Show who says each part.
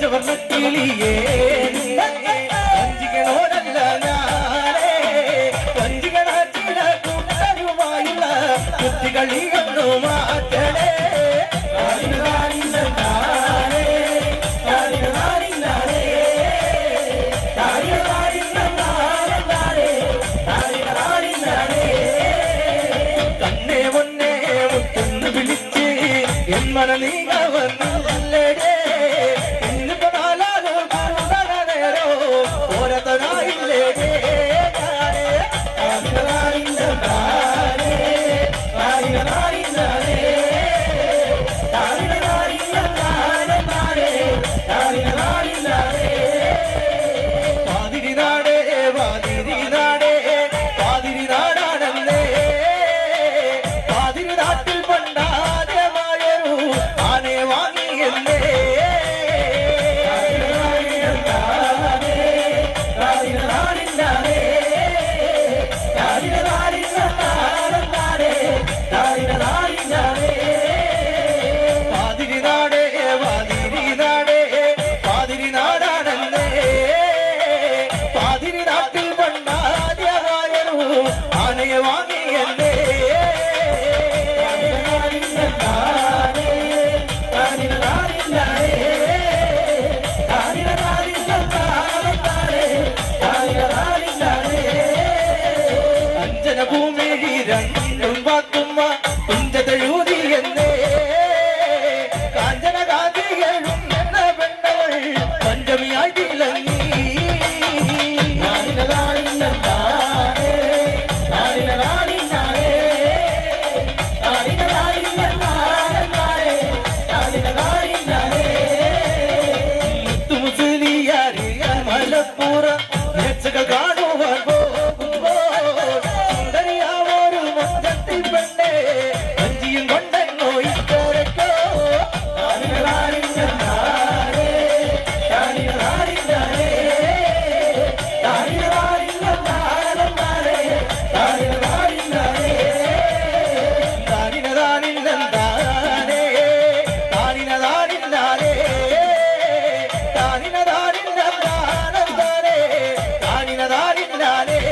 Speaker 1: പഞ്ചവർണ്ണക്കിളിയേ വഞ്ചികളോടല്ല ഞാനേ വഞ്ചികളാറ്റില കൂട്ടരുമായുള്ള കുട്ടികളിയൊന്നു മാറ്റണേ തന്നെ മുന്നേ മുത്തെന്ന് വിളിച്ച് എൻ മനനീക വന്നില്ലേ ഇന്നിപ്പോ നാലാലോ നേരോ ഓരത്തനായില്ലേ വാതിരിനാടേ വാതിരിനാടേ വാതിരിനാടാണല്ലേ വാതിരി നാട്ടിൽ പണ്ടാദ്യമായൊരു ആനയെ വാങ്ങിയല്ലേ വാതിരിനാടേ വാതിരിനാടേ വാതിരിനാടാണല്ലേ വാതിരി നാട്ടിൽ പണ്ടാദ്യമായൊരു ആനയെ വാങ്ങിയല്ലേ അഞ്ജനഭൂമിഴി രണ്ടും വാക്കുമ്മ കുഞ്ചതയൂതി എന്നേ കാഞ്ചനകാന്തികളും എന്ന പെണ്ണവൾ പഞ്ചമിയായി തിളങ്ങി മലപ്പുറം നേർച്ചകൾ കാണുവാൻ പോകുമ്പോൾ സുന്ദരിയാവൊരു മുറ്റത്തിൽ പെണ്ണേ വഞ്ചിയും കൊണ്ടെങ്ങോ ഇക്കരക്കോ താനിനതാനിന്നാലേ